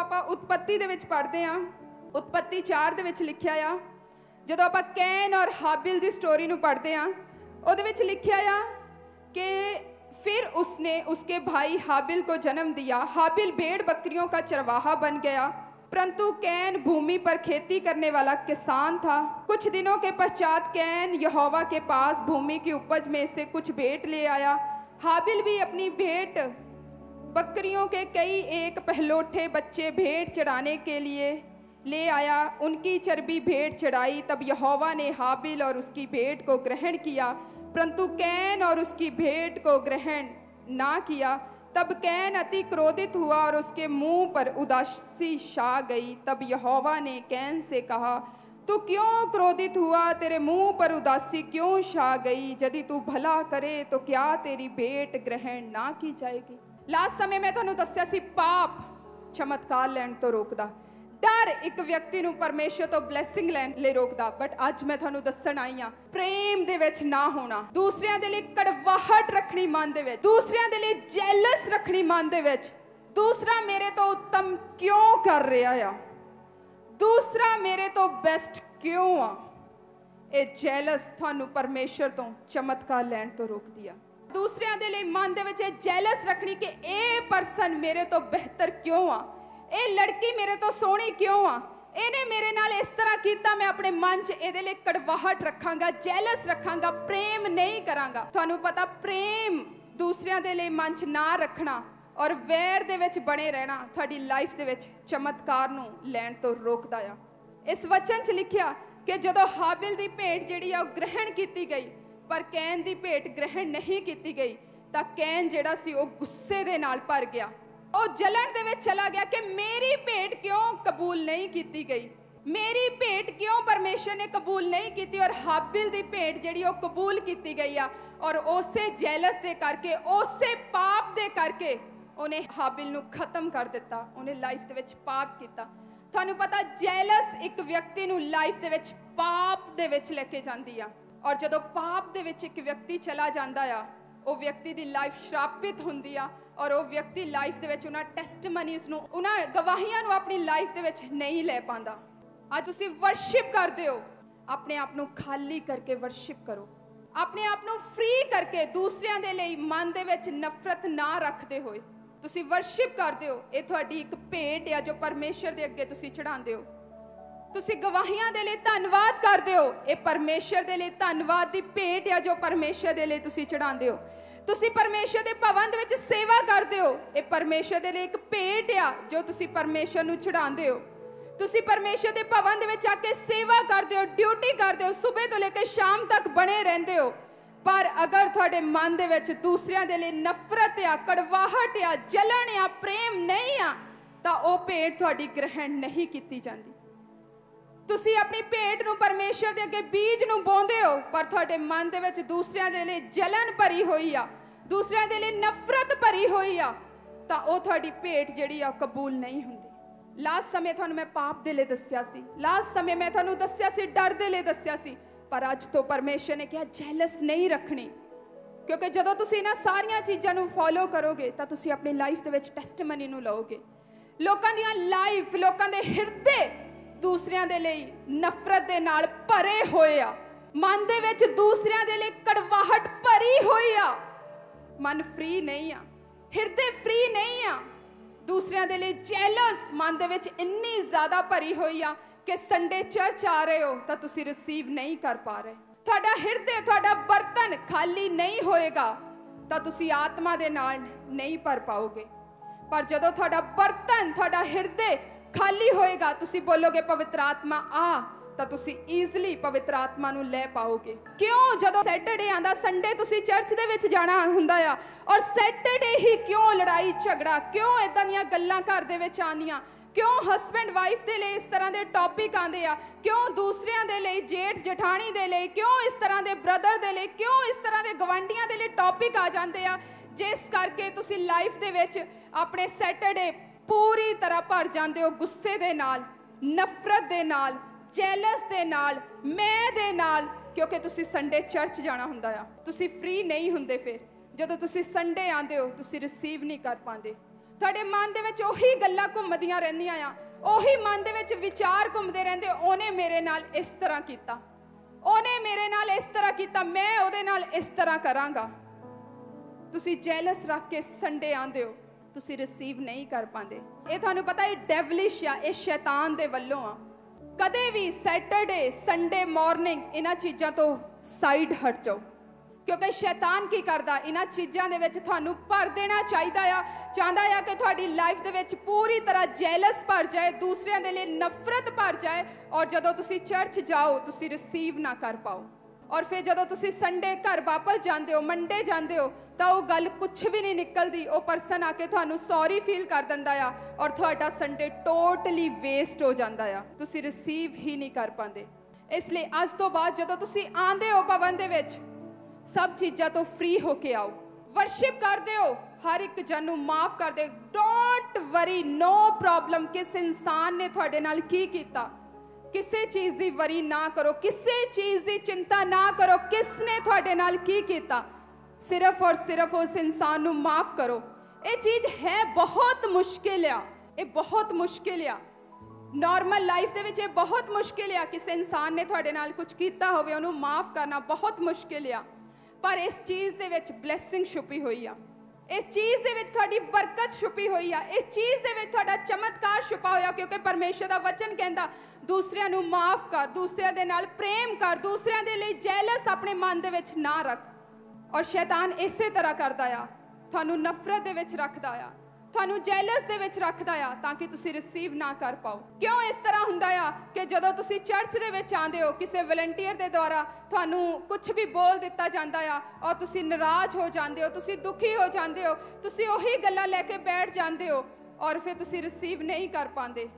आपां उत्पत्ति दे विच पढ़दे हां, उत्पत्ति 4 दे विच लिखिया आ, जदों आपां कैन और हाबिल दी स्टोरी नूं पढ़दे हां, उहदे विच लिखिया आ कि फिर उसने उसके भाई हाबिल को जन्म दिया। हाबिल भेड़ बकरियों का चरवाहा बन गया, परंतु कैन भूमि पर खेती करने वाला किसान था। कुछ दिनों के पश्चात कैन यहोवा के पास भूमि की उपज में से कुछ भेंट ले आया। हाबिल भी अपनी भेंट बकरियों के कई एक पहलोठे बच्चे भेंट चढ़ाने के लिए ले आया। उनकी चर्बी भेंट चढ़ाई। तब यहोवा ने हाबिल और उसकी भेंट को ग्रहण किया, परंतु कैन और उसकी भेंट को ग्रहण ना किया। तब कैन अति क्रोधित हुआ और उसके मुंह पर उदासी छा गई। तब यहोवा ने कैन से कहा, तू क्यों क्रोधित हुआ? तेरे मुंह पर उदासी क्यों छा गई? यदि तू भला करे तो क्या तेरी भेंट ग्रहण ना की जाएगी? लास्ट समय मैं तुहानू दस्सिया सी पाप चमत्कार लैण तो रोकदा, डर एक व्यक्ति नू परमेश्वर तो ब्लैसिंग लैण लई रोकदा। बट अज मैं तुहानू दस्सण आई हां प्रेम दे विच ना होना, दूसरिਆਂ ਦੇ ਲਈ कड़वाहट रखनी मन दे विच, दूसरिਆਂ ਦੇ ਲਈ जैलस रखनी मन दे विच। दूसरा मेरे तो उत्तम क्यों कर रहा आ, दूसरा मेरे तो बेस्ट क्यों आ, ये जैलस तुहानू परमेश्वर तो चमत्कार लैण तो रोकदी आ। दूसरिਆਂ ਦੇ ਲਈ मन दे विच जैलस रखनी कि ये परसन मेरे तो बेहतर क्यों आ, ये लड़की मेरे तो सोहनी क्यों आ, इहने मेरे नाल इस तरह कीता, मैं अपने मन च इहदे लई कड़वाहट रखांगा, जैलस रखांगा, प्रेम नहीं करांगा। तुहानू पता प्रेम दूसरिਆਂ दे लई मन च ना रखना और वैर दे विच बने रहना तुहाडी लाइफ दे विच चमत्कार नू लैण तो रोकदा आ। इस वचन च लिखिया कि जदों हाबिल दी भेंट जिहड़ी आ ग्रहण कीती गई पर कैन दी भेंट ग्रहण नहीं कीती गई, तां कैन जिहड़ा सी ओह गुस्से दे नाल भर गया, ਉਹ जलन ਦੇ ਵਿੱਚ चला गया कि मेरी भेंट क्यों कबूल नहीं की गई, मेरी भेंट क्यों परमेश्वर ने कबूल नहीं की। और हाबिल दी भेंट जिहड़ी ਉਹ कबूल की गई आ और उसे जैलस दे करके उसे पाप दे करके ਉਹਨੇ हाबिल ਨੂੰ खत्म कर दिता, ਉਹਨੇ लाइफ ਦੇ ਵਿੱਚ पाप ਕੀਤਾ। ਤੁਹਾਨੂੰ पता जैलस एक व्यक्ति ਨੂੰ लाइफ ਦੇ ਵਿੱਚ पाप ਦੇ ਵਿੱਚ ਲੈ ਕੇ ਜਾਂਦੀ ਆ और ਜਦੋਂ पाप ਦੇ ਵਿੱਚ एक व्यक्ति चला ਜਾਂਦਾ आ ਉਹ व्यक्ति ਦੀ लाइफ श्रापित ਹੁੰਦੀ ਆ और वो व्यक्ति लाइफ दे विच उन्हां टेस्टमनीज़ नूं उन्हां गवाहियां नूं अपनी लाइफ दे विच नहीं लै पांदा। अज तुसीं वर्शिप करदे हो, अपने आप नूं खाली करके वर्शिप करो, अपने आप नूं फ्री करके दूसरिਆਂ दे लई मन दे विच नफरत ना रखदे होए तुसीं वर्शिप करदे हो। ये तुहाडी एक भेंट है जो परमेश्वर दे अगे तुसीं चढ़ांदे हो। तुसीं गवाहियां दे लई धन्नवाद करदे हो, ये परमेश्वर दे लई धन्नवाद दी भेंट है जो परमेश्वर दे लई तुसीं चढ़ांदे हो। तुसी परमेश्वर के भवन दे सेवा करते हो, ये परमेश्वर के लिए एक भेंट आ जो तुसी परमेश्वर नूं चढ़ाते हो। तुसी परमेश्वर के भवन दे आके सेवा करते हो, ड्यूटी करते हो, सुबह तो लेकर शाम तक बने रहते हो। पर अगर थोड़े मन दे विच दूसरिਆਂ दे लिए नफरत आ, कड़वाहट आ, जलन आ, प्रेम नहीं आ, तो वह भेंट तुहाडी ग्रहण नहीं की जाती। तुसी अपनी भेंट नूं परमेश्वर दे अगे बीज नूं बोंदे हो पर तुहाडे मन दे विच दूसरिਆਂ दे लिए जलन भरी हुई आ, दूसरिਆਂ दे लिए नफरत भरी हुई आ, तां ओह तुहाडी भेंट जिहड़ी आ कबूल नहीं हुंदी। लास्ट समय तुहानूं मैं पाप दे लिए दस्सिया सी, लास्ट समय मैं तुहानूं दस्सिया सी डर दे लिए दस्सिया सी, पर अज तो परमेश्वर ने कहा जैलस नहीं रखनी, क्योंकि जदों तुसीं इन्हां सारियां चीज़ां नूं फॉलो करोगे तां तुसीं अपनी लाइफ दे विच टेस्टमनी नूं लओगे। लोकां दीयां लाइफ, लोकां दे हिरदे दूसरिਆਂ ਦੇ ਲਈ नफरत ਦੇ ਨਾਲ ਭਰੇ ਹੋਏ ਆ, ਮਨ ਦੇ ਵਿੱਚ दूसरिਆਂ ਦੇ ਲਈ ਕੜਵਾਹਟ ਭਰੀ ਹੋਈ ਆ, मन फ्री नहीं आ, हिरदे फ्री नहीं आ, दूसरिਆਂ ਦੇ ਲਈ जैलस मन ਦੇ ਵਿੱਚ ਇੰਨੀ ਜ਼ਿਆਦਾ ਭਰੀ ਹੋਈ ਆ कि संडे चर्च आ रहे हो तो तुसी रिसीव नहीं कर पा रहे, ਤੁਹਾਡਾ ਹਿਰਦੇ, ਤੁਹਾਡਾ बर्तन खाली नहीं होएगा तो तुसी आत्मा ਦੇ ਨਾਲ नहीं भर पाओगे। पर जदों ਤੁਹਾਡਾ बर्तन, ਤੁਹਾਡਾ ਹਿਰਦੇ खाली होएगा, तुसी बोलोगे पवित्र आत्मा आ, तो तुसी ईजली पवित्र आत्मा नूं लै पाओगे। क्यों? जदों सैटरडे आंदा, संडे तुसी चर्च दे विच जाना हुंदा आ और सैटरडे ही क्यों लड़ाई झगड़ा, क्यों इदां दीयां गल्लां घर दे विच आंदियां, क्यों हसबैंड वाइफ दे लई इस तरह दे टॉपिक आंदे आ, क्यों दूसरिਆਂ दे लई जेठ जठानी दे लई, क्यों इस तरह दे ब्रदर दे लई, क्यों इस तरह दे गवांढियां दे लई टॉपिक आ जांदे आ, जिस करके तुसी लाइफ दे विच अपने सैटरडे पूरी तरह भर जाते हो गुस्से दे नाल, नफरत दे नाल, जैलस दे नाल, मैं दे नाल, क्योंकि तुसी संडे चर्च जाना हुंदा आ। तुसी फ्री नहीं हुंदे, फिर जदों तुसी संडे आंदे हो तुसी रिसीव नहीं कर पाते। ਤੁਹਾਡੇ ਮਨ ਦੇ ਵਿੱਚ ਉਹੀ ਗੱਲਾਂ ਘੁੰਮਦੀਆਂ ਰਹਿੰਦੀਆਂ ਆ, ਉਹੀ ਮਨ ਦੇ ਵਿੱਚ ਵਿਚਾਰ ਘੁੰਮਦੇ ਰਹਿੰਦੇ, ਉਹਨੇ ਮੇਰੇ ਨਾਲ ਇਸ ਤਰ੍ਹਾਂ ਕੀਤਾ, ਉਹਨੇ ਮੇਰੇ ਨਾਲ ਇਸ ਤਰ੍ਹਾਂ ਕੀਤਾ, ਮੈਂ ਉਹਦੇ ਨਾਲ ਇਸ ਤਰ੍ਹਾਂ ਕਰਾਂਗਾ। ਤੁਸੀਂ ਜੈਲਸ ਰੱਖ ਕੇ ਸੰਡੇ ਆਉਂਦੇ ਹੋ, ਤੁਸੀਂ ਰਿਸੀਵ ਨਹੀਂ ਕਰ ਪਾਉਂਦੇ। ਇਹ ਤੁਹਾਨੂੰ ਪਤਾ ਇਹ ਡੈਵਲਿਸ਼ ਆ, ਇਹ ਸ਼ੈਤਾਨ ਦੇ ਵੱਲੋਂ ਆ। ਕਦੇ ਵੀ ਸੈਟਰਡੇ ਸੰਡੇ ਮਾਰਨਿੰਗ ਇਹਨਾਂ ਚੀਜ਼ਾਂ ਤੋਂ ਸਾਈਡ ਹਟ ਜਾਓ, ਕਿਉਂਕਿ ਸ਼ੈਤਾਨ ਕੀ ਕਰਦਾ, ਇਹਨਾਂ ਚੀਜ਼ਾਂ ਦੇ ਵਿੱਚ ਤੁਹਾਨੂੰ ਭਰ ਦੇਣਾ ਚਾਹੀਦਾ ਆ, ਚਾਹੁੰਦਾ ਆ ਕਿ ਤੁਹਾਡੀ ਲਾਈਫ ਦੇ ਵਿੱਚ ਪੂਰੀ ਤਰ੍ਹਾਂ ਜੈਲਸ ਭਰ ਜਾਏ, ਦੂਸਰਿਆਂ ਦੇ ਲਈ ਨਫ਼ਰਤ ਭਰ ਜਾਏ, ਔਰ ਜਦੋਂ ਤੁਸੀਂ ਚਰਚ ਜਾਓ ਤੁਸੀਂ ਰਿਸੀਵ ਨਾ ਕਰ ਪਾਓ। ਔਰ ਫਿਰ ਜਦੋਂ ਤੁਸੀਂ ਸੰਡੇ ਘਰ ਵਾਪਸ ਜਾਂਦੇ ਹੋ, ਮੰਡੇ ਜਾਂਦੇ ਹੋ, ਤਾਂ ਉਹ ਗੱਲ ਕੁਛ ਵੀ ਨਹੀਂ ਨਿਕਲਦੀ। ਉਹ ਪਰਸਨ ਆ ਕੇ ਤੁਹਾਨੂੰ ਸੌਰੀ ਫੀਲ ਕਰ ਦਿੰਦਾ ਆ, ਔਰ ਤੁਹਾਡਾ ਸੰਡੇ ਟੋਟਲੀ ਵੇਸਟ ਹੋ ਜਾਂਦਾ ਆ, ਤੁਸੀਂ ਰਿਸੀਵ ਹੀ ਨਹੀਂ ਕਰ ਪਾਉਂਦੇ। ਇਸ ਲਈ ਅੱਜ ਤੋਂ ਬਾਅਦ ਜਦੋਂ ਤੁਸੀਂ ਆਉਂਦੇ ਹੋ ਭਵਨ ਦੇ ਵਿੱਚ, ਸਭ ਚੀਜ਼ਾਂ ਤੋਂ ਫ੍ਰੀ ਹੋ ਕੇ ਆਓ, ਵਰਸ਼ਿਪ ਕਰਦੇ ਹੋ, ਹਰ ਇੱਕ ਜਨ ਨੂੰ ਮਾਫ ਕਰਦੇ। ਡੋਂਟ ਵਰੀ, ਨੋ ਪ੍ਰੋਬਲਮ ਕਿਸ ਇਨਸਾਨ ਨੇ ਤੁਹਾਡੇ ਨਾਲ ਕੀ ਕੀਤਾ, ਕਿਸੇ ਚੀਜ਼ ਦੀ ਵਰੀ ਨਾ ਕਰੋ, ਕਿਸੇ ਚੀਜ਼ ਦੀ ਚਿੰਤਾ ਨਾ ਕਰੋ, ਕਿਸ ਨੇ ਤੁਹਾਡੇ ਨਾਲ ਕੀ ਕੀਤਾ, ਸਿਰਫ ਔਰ ਸਿਰਫ ਉਸ ਇਨਸਾਨ ਨੂੰ ਮਾਫ ਕਰੋ। ਇਹ ਚੀਜ਼ ਹੈ ਬਹੁਤ ਮੁਸ਼ਕਿਲ ਆ, ਇਹ ਬਹੁਤ ਮੁਸ਼ਕਿਲ ਆ, ਨॉर्मल ਲਾਈਫ ਦੇ ਵਿੱਚ ਇਹ ਬਹੁਤ ਮੁਸ਼ਕਿਲ ਆ। ਕਿਸੇ ਇਨਸਾਨ ਨੇ ਤੁਹਾਡੇ ਨਾਲ ਕੁਝ ਕੀਤਾ ਹੋਵੇ, ਉਹਨੂੰ ਮਾਫ ਕਰਨਾ ਬਹੁਤ ਮੁਸ਼ਕਿਲ ਆ, ਪਰ ਇਸ ਚੀਜ਼ ਦੇ ਵਿੱਚ ਬਲੈਸਿੰਗ ਛੁਪੀ ਹੋਈ ਆ, ਇਸ ਚੀਜ਼ ਦੇ ਵਿੱਚ ਤੁਹਾਡੀ ਬਰਕਤ ਛੁਪੀ ਹੋਈ ਆ, ਇਸ ਚੀਜ਼ ਦੇ ਵਿੱਚ ਤੁਹਾਡਾ ਚਮਤਕਾਰ ਛੁਪਾ ਹੋਇਆ, ਕਿਉਂਕਿ ਪਰਮੇਸ਼ਰ ਦਾ ਵਚਨ ਕਹਿੰਦਾ ਦੂਸਰਿਆਂ ਨੂੰ ਮਾਫ ਕਰ, ਦੂਸਰਿਆਂ ਦੇ ਨਾਲ ਪ੍ਰੇਮ ਕਰ, ਦੂਸਰਿਆਂ ਦੇ ਲਈ ਜੈਲਸ ਆਪਣੇ ਮਨ ਦੇ ਵਿੱਚ ਨਾ ਰੱਖ। ਔਰ ਸ਼ੈਤਾਨ ਇਸੇ ਤਰ੍ਹਾਂ ਕਰਦਾ ਆ, ਤੁਹਾਨੂੰ ਨਫ਼ਰਤ ਦੇ ਵਿੱਚ ਰੱਖਦਾ ਆ, ਤੁਹਾਨੂੰ ਜੈਲਸ ਦੇ ਵਿੱਚ ਰੱਖਦਾ ਆ, ਤਾਂ ਕਿ ਤੁਸੀਂ ਰਿਸੀਵ ਨਾ ਕਰ ਪਾਓ। ਕਿਉਂ ਇਸ ਤਰ੍ਹਾਂ ਹੁੰਦਾ ਆ ਕਿ ਜਦੋਂ ਤੁਸੀਂ ਚਰਚ ਦੇ ਵਿੱਚ ਆਉਂਦੇ ਹੋ, ਕਿਸੇ ਵਲੰਟੀਅਰ ਦੇ ਦੁਆਰਾ ਤੁਹਾਨੂੰ ਕੁਝ ਵੀ ਬੋਲ ਦਿੱਤਾ ਜਾਂਦਾ ਆ, ਔਰ ਤੁਸੀਂ ਨਾਰਾਜ਼ ਹੋ ਜਾਂਦੇ ਹੋ, ਤੁਸੀਂ ਦੁਖੀ ਹੋ ਜਾਂਦੇ ਹੋ, ਤੁਸੀਂ ਉਹੀ ਗੱਲਾਂ ਲੈ ਕੇ ਬੈਠ ਜਾਂਦੇ ਹੋ, ਔਰ ਫਿਰ ਤੁਸੀਂ ਰਿਸੀਵ ਨਹੀਂ ਕਰ ਪਾਉਂਦੇ।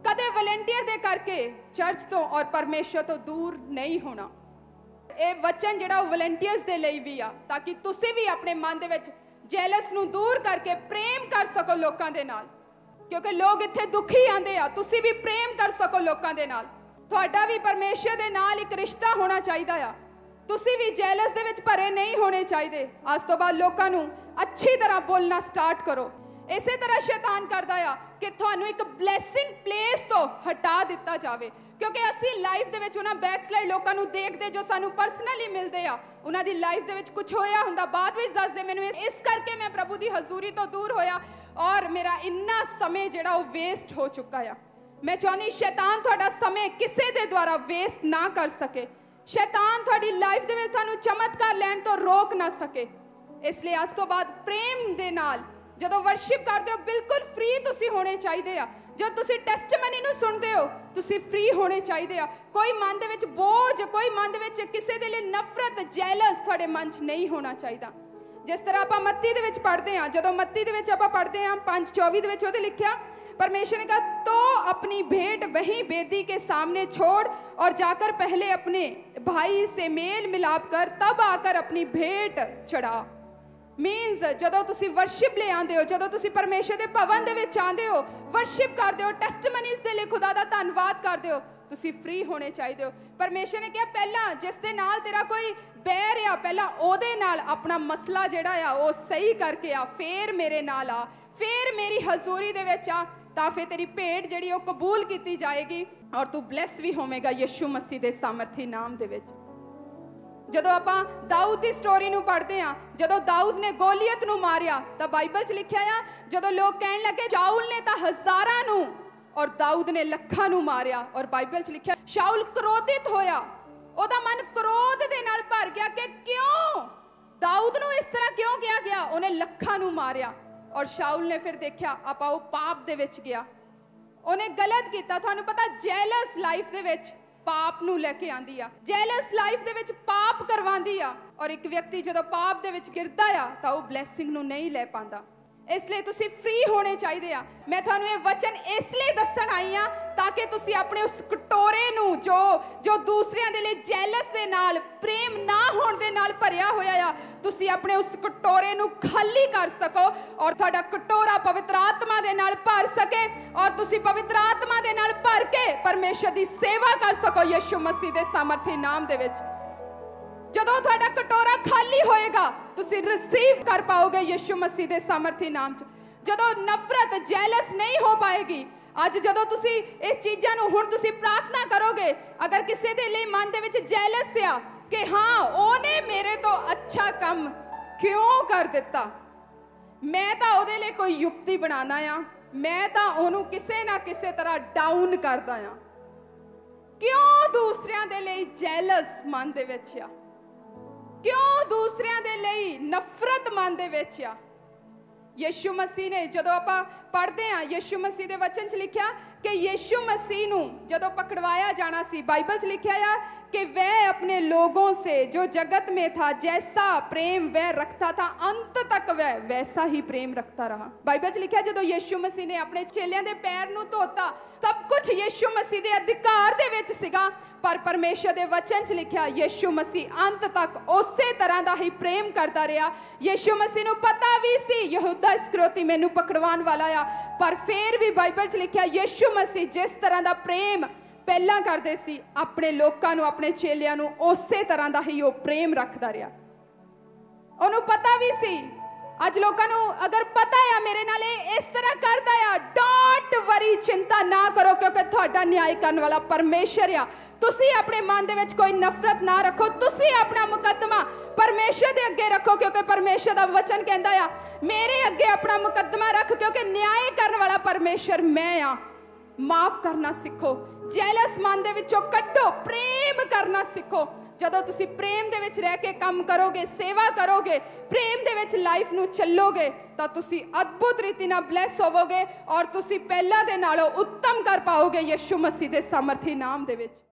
ਕਦੇ ਵਲੰਟੀਅਰ ਦੇ ਕਰਕੇ ਚਰਚ ਤੋਂ ਔਰ ਪਰਮੇਸ਼ਰ ਤੋਂ ਦੂਰ ਨਹੀਂ ਹੋਣਾ। ਇਹ ਵਚਨ ਜਿਹੜਾ ਉਹ ਵਲੰਟੀਅਰਸ ਦੇ ਲਈ ਵੀ ਆ, ਤਾਂ ਕਿ ਤੁਸੀਂ ਵੀ ਆਪਣੇ ਮਨ ਦੇ ਵਿੱਚ ਜੈਲਸ ਨੂੰ ਦੂਰ ਕਰਕੇ ਪ੍ਰੇਮ ਕਰ ਸਕੋ ਲੋਕਾਂ ਦੇ ਨਾਲ, ਕਿਉਂਕਿ ਲੋਕ ਇੱਥੇ ਦੁਖੀ ਆਂਦੇ ਆ, ਤੁਸੀਂ ਵੀ ਪ੍ਰੇਮ ਕਰ ਸਕੋ ਲੋਕਾਂ ਦੇ ਨਾਲ। ਤੁਹਾਡਾ ਵੀ ਪਰਮੇਸ਼ਰ ਦੇ ਨਾਲ ਇੱਕ ਰਿਸ਼ਤਾ ਹੋਣਾ ਚਾਹੀਦਾ ਆ, ਤੁਸੀਂ ਵੀ ਜੈਲਸ ਦੇ ਵਿੱਚ ਭਰੇ ਨਹੀਂ ਹੋਣੇ ਚਾਹੀਦੇ। ਅੱਜ ਤੋਂ ਬਾਅਦ ਲੋਕਾਂ ਨੂੰ ਅੱਛੀ ਤਰ੍ਹਾਂ ਬੋਲਣਾ ਸਟਾਰਟ ਕਰੋ। ਇਸੇ ਤਰ੍ਹਾਂ ਸ਼ੈਤਾਨ ਕਰਦਾ ਆ ਕਿ ਤੁਹਾਨੂੰ ਇੱਕ ਬਲੈਸਿੰਗ ਪਲੇਸ ਤੋਂ ਹਟਾ ਦਿੱਤਾ ਜਾਵੇ, ਕਿਉਂਕਿ ਅਸੀਂ ਲਾਈਫ ਦੇ ਵਿੱਚ ਉਹਨਾਂ ਬੈਕਸਲਾਈਡ ਲੋਕਾਂ ਨੂੰ ਦੇਖਦੇ ਜੋ ਸਾਨੂੰ ਪਰਸਨਲੀ ਮਿਲਦੇ ਆ, ਉਹਨਾਂ ਦੀ ਲਾਈਫ ਦੇ ਵਿੱਚ ਕੁਝ ਹੋਇਆ ਹੁੰਦਾ, ਬਾਅਦ ਵਿੱਚ ਦੱਸਦੇ ਮੈਨੂੰ ਇਸ ਕਰਕੇ ਮੈਂ ਪ੍ਰਭੂ ਦੀ ਹਜ਼ੂਰੀ ਤੋਂ ਦੂਰ ਹੋਇਆ, ਔਰ ਮੇਰਾ ਇੰਨਾ ਸਮੇਂ ਜਿਹੜਾ ਉਹ ਵੇਸਟ ਹੋ ਚੁੱਕਾ ਆ। ਮੈਂ ਚਾਹੁੰਦੀ ਸ਼ੈਤਾਨ ਤੁਹਾਡਾ ਸਮੇਂ ਕਿਸੇ ਦੇ ਦੁਆਰਾ ਵੇਸਟ ਨਾ ਕਰ ਸਕੇ, ਸ਼ੈਤਾਨ ਤੁਹਾਡੀ ਲਾਈਫ ਦੇ ਵਿੱਚ ਤੁਹਾਨੂੰ ਚਮਤਕਾਰ ਲੈਣ ਤੋਂ ਰੋਕ ਨਾ ਸਕੇ। ਇਸ ਲਈ ਅੱਜ ਤੋਂ ਬਾਅਦ ਪ੍ਰੇਮ ਦੇ ਨਾਲ ਜਦੋਂ ਵਰਸ਼ਿਪ ਕਰਦੇ ਹੋ, ਬਿਲਕੁਲ ਫ੍ਰੀ ਤੁਸੀਂ ਹੋਣੇ ਚਾਹੀਦੇ ਆ। ਜਦ ਤੁਸੀਂ ਟੈਸਟਮਨੀ ਨੂੰ ਸੁਣਦੇ ਹੋ, ਤੁਸੀਂ ਫ੍ਰੀ ਹੋਣੇ ਚਾਹੀਦੇ ਆ। ਕੋਈ ਮਨ ਦੇ ਵਿੱਚ ਬੋਝ, ਕੋਈ ਮਨ ਦੇ ਵਿੱਚ ਕਿਸੇ ਦੇ ਲਈ ਨਫ਼ਰਤ, ਜੈਲਸ ਤੁਹਾਡੇ ਮਨ 'ਚ ਨਹੀਂ ਹੋਣਾ ਚਾਹੀਦਾ। ਜਿਸ ਤਰ੍ਹਾਂ ਆਪਾਂ ਮੱਤੀ ਦੇ ਵਿੱਚ ਪੜ੍ਹਦੇ ਹਾਂ, ਜਦੋਂ ਮੱਤੀ ਦੇ ਵਿੱਚ ਆਪਾਂ ਪੜ੍ਹਦੇ ਹਾਂ 5:24 ਦੇ ਵਿੱਚ ਉਹਦੇ ਲਿਖਿਆ, परमेश्वर ने कहा तो अपनी भेंट वहीं वेदी के सामने छोड़ और जाकर पहले अपने भाई से मेल मिलाप कर तब आकर अपनी भेंट चढ़ा। मीनस जदों तुसी वर्शिप ले आंदे हो, जदों तुसी परमेश्वर दे भवन दे विच आंदे हो, वर्शिप करदे हो, टेस्टमनीज दे लिए खुदा दा धन्नवाद करदे हो, तुसी फ्री होने चाहिए हो। परमेश्वर ने कहा पहला जिस दे नाल तेरा कोई बैर आ, पहला ओदे नाल अपना मसला जिहड़ा आ वो सही करके आ, फिर मेरे नाल आ, फिर मेरी हजूरी दे विच आ, ਤਾਂ ਫਿਰ ਤੇਰੀ ਭੇਟ ਜਿਹੜੀ ਉਹ ਕਬੂਲ ਕੀਤੀ ਜਾਏਗੀ ਔਰ ਤੂੰ ਬਲੈਸ ਵੀ ਹੋਵੇਂਗਾ ਯਿਸੂ ਮਸੀਹ ਦੇ ਸਾਮਰਥੀ ਨਾਮ ਦੇ ਵਿੱਚ। ਜਦੋਂ ਆਪਾਂ ਦਾਊਦ ਦੀ ਸਟੋਰੀ ਨੂੰ ਪੜ੍ਹਦੇ ਹਾਂ, ਜਦੋਂ ਦਾਊਦ ਨੇ ਗੋਲੀਅਤ ਨੂੰ ਮਾਰਿਆ ਤਾਂ ਬਾਈਬਲ 'ਚ ਲਿਖਿਆ ਆ, ਜਦੋਂ ਲੋਕ ਕਹਿਣ ਲੱਗੇ ਸ਼ਾਉਲ ਨੇ ਤਾਂ ਹਜ਼ਾਰਾਂ ਨੂੰ ਔਰ ਦਾਊਦ ਨੇ ਲੱਖਾਂ ਨੂੰ ਮਾਰਿਆ, ਔਰ ਬਾਈਬਲ 'ਚ ਲਿਖਿਆ ਸ਼ਾਉਲ ਕ੍ਰੋਧਿਤ ਹੋਇਆ, ਉਹਦਾ ਮਨ ਕ੍ਰੋਧ ਦੇ ਨਾਲ ਭਰ ਗਿਆ ਕਿ ਕਿਉਂ ਦਾਊਦ ਨੂੰ ਇਸ ਤਰ੍ਹਾਂ ਕਿਉਂ ਕਿਹਾ ਗਿਆ, ਉਹਨੇ ਲੱਖਾਂ ਨੂੰ ਮਾਰਿਆ। और शाउल ने फिर देखा आपा वो पाप दे विच गया, उन्हें गलत किया। थानू पता जैलस लाइफ दे विच पाप नू लेके आंदी आ, जैलस लाइफ दे विच पाप करवांदी आ, और एक व्यक्ति जदों पाप दे विच गिरदा आ तां वो ब्लैसिंग नू नहीं ले पांदा। इसलिए तुसी फ्री होने चाहिए आ। मैं थानू ये वचन इसलिए दस्सण आई आ ताकि तुसी अपने उस कटोरे नू जो जो दूसरियां दे लिए जैलस दे नाल प्रेम ना होण दे नाल भरिया होया आ, तुसी अपने उस कटोरे नू खाली कर सको और तुहाडा कटोरा पवित्र आत्मा दे नाल भर सके और तुसी पवित्र आत्मा दे नाल भर के परमेश्वर दी सेवा कर सको यीशु मसीह दे सामर्थी नाम दे विच। जदों तुहाडा कटोरा खाली होएगा तुसी रिसीव कर पाओगे यीशु मसीह दे सामर्थी नाम च। ਜਦੋਂ ਨਫ਼ਰਤ ਜੈਲਸ ਨਹੀਂ ਹੋ ਪਾਏਗੀ। ਅੱਜ ਜਦੋਂ ਤੁਸੀਂ ਇਸ ਚੀਜ਼ਾਂ ਨੂੰ ਹੁਣ ਤੁਸੀਂ ਪ੍ਰਾਰਥਨਾ ਕਰੋਗੇ, ਅਗਰ ਕਿਸੇ ਦੇ ਲਈ ਮਨ ਦੇ ਵਿੱਚ ਜੈਲਸ ਆ ਕਿ ਹਾਂ ਉਹਨੇ ਮੇਰੇ ਤੋਂ ਅੱਛਾ ਕੰਮ ਕਿਉਂ ਕਰ ਦਿੱਤਾ, ਮੈਂ ਤਾਂ ਉਹਦੇ ਲਈ ਕੋਈ ਯੁਕਤੀ ਬਣਾਉਣਾ ਆ, ਮੈਂ ਤਾਂ ਉਹਨੂੰ ਕਿਸੇ ਨਾ ਕਿਸੇ ਤਰ੍ਹਾਂ ਡਾਊਨ ਕਰਦਾ ਆ। ਕਿਉਂ ਦੂਸਰਿਆਂ ਦੇ ਲਈ ਜੈਲਸ ਮਨ ਦੇ ਵਿੱਚ ਆ, ਕਿਉਂ ਦੂਸਰਿਆਂ ਦੇ ਲਈ ਨਫ਼ਰਤ ਮਨ ਦੇ ਵਿੱਚ ਆ। ਯਿਸੂ ਮਸੀਹ ਨੇ ਜਦੋਂ ਆਪਾਂ ਪੜ੍ਹਦੇ ਹਾਂ, ਯਿਸੂ ਮਸੀਹ ਦੇ ਵਚਨ 'ਚ ਲਿਖਿਆ कि यीशु मसीह नू जदों पकड़वाया जाना सी, बाइबल च लिखा है कि वह अपने लोगों से जो जगत में था जैसा प्रेम वह रखता था अंत तक वह वैसा ही प्रेम रखता रहा। बाइबल च लिखा जदों यीशु मसीह ने अपने चेलियां दे पैर नू धोता, सब कुछ यीशु मसीह दे अधिकार दे विच सीगा, पर परमेश्वर दे वचन च लिखा यीशु मसीह अंत तक उसे तरह दा ही प्रेम करता रहा। यीशु मसीह नू पता भी सी यहूदा इस्करियोती मैनू पकड़वान वाला आ, पर फिर भी बाइबल च लिखा यीशु मसीह जिस तरह दा प्रेम पहला करते सी अपने लोगों नू, अपने चेलियां नू, उसे तरह दा ही वो प्रेम रखता रहा। उन्होंने पता भी सी, अज लोगों नू अगर पता है मेरे नाल इस तरह करता है, डोंट वरी, चिंता ना करो, क्योंकि तुहाडा न्याय करने वाला परमेश्वर आ। तुसी अपने मन दे विच कोई नफरत ना रखो, तुसी अपना मुकदमा परमेश्वर दे अगे रखो, क्योंकि परमेश्वर दा वचन कहंदा आ मेरे अगे अपना मुकदमा रख, क्योंकि न्याय करने वाला परमेश्वर मैं आ। माफ करना सीखो, जैलस मन दे विचों कड्डो, प्रेम करना सीखो। जदों तुसी प्रेम दे विच रह के काम करोगे, सेवा करोगे, प्रेम दे विच लाइफ नू चलोगे, तां तुसी अद्भुत रीति नाल ब्लैस होवोगे और तुसी पहला दे नालों उत्तम कर पाओगे यीशु मसीह दे सामर्थी नाम दे विच।